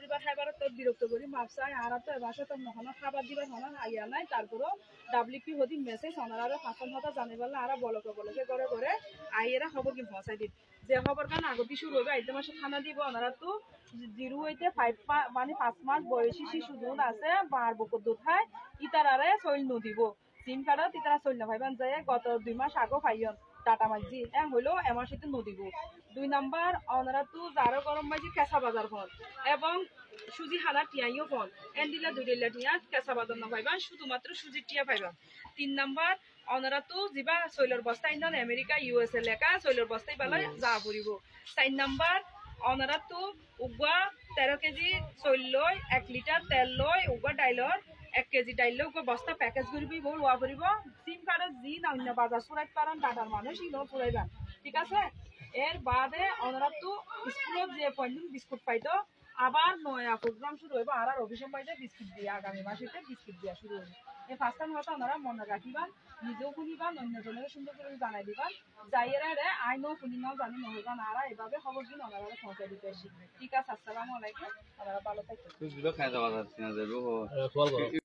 দিবার খাইবার তোর বিরক্ত করি মাপসাই আর তো এবাসে তোর নহন খাবার দিবার হন আইয়া নাই তারপরও ডাব্লিউপি হদি মেসেজ হনার আর ফাঁসন হতা জানি বললে আর বলকে করে করে আইয়েরা খবর কি পৌঁছাই দিন যে খবর কারণ আগতি শুরু হবে আইতে মাসে খানা দিব ওনারা তো 0 হইতে 5 মানে 5 মাস বয়সী শিশু দুধ আছে বার বকর দুধ খায় ইতারারে চইল নদিব সিম কার্ডত ইতারা চইল না ভাইবান যায় গত 2 মাস আগো পাইয়ন টাটা মাঝি হইলো এমার সাথে নদিব 2 নাম্বার ওনারা তো যারো গরম মাঝি কেঁচা বাজার ফোন এবং সুজি হানা টিয়াইও ফোন এন্ডিলা দুইলা টিয়া কেঁচা বাজার না পাইবা শুধুমাত্র সুজি টিয়া পাইবা 3 নাম্বার ওনারা তো যিবা সৈলর বস্তা ইন্দন আমেরিকা ইউএসএ লেখা সৈলর বস্তাই বেলা যা পড়িব 4 নাম্বার ওনারা তো উগা 13 কেজি চৈল লই 1 লিটার তেল লই উগা ডাইলর 1 কেজি ডাইল উগা বস্তা প্যাকেজ করিবি বল ওয়া করিব সিম কার্ডের জি না অন্য বাজার সুরাইত পারেন টাটার মানুষ ইনো পুরাইবা ঠিক আছে এর বাদে ওনারা তো স্কুলত যে পয়েন্ট বিস্কুট পাইতো আবার নয়া প্রোগ্রাম শুরু হইব আর অভিষেক পাইতে বিস্কুট দিয়ে আগামী মাসেতে বিস্কুট দিয়া শুরু হইব এই ফার্স্ট টাইম হয়তো ওনারা মনে রাখিবান নিজেও শুনিবান অন্যজনের সুন্দর করে জানাই দিবান যাইয়েরা রে আইনও শুনি নাও জানি নহইবান আর এভাবে খবর দিন ওনারা পৌঁছে দিতে আসি ঠিক আছে আসসালামু আলাইকুম ওনারা ভালো থাকবেন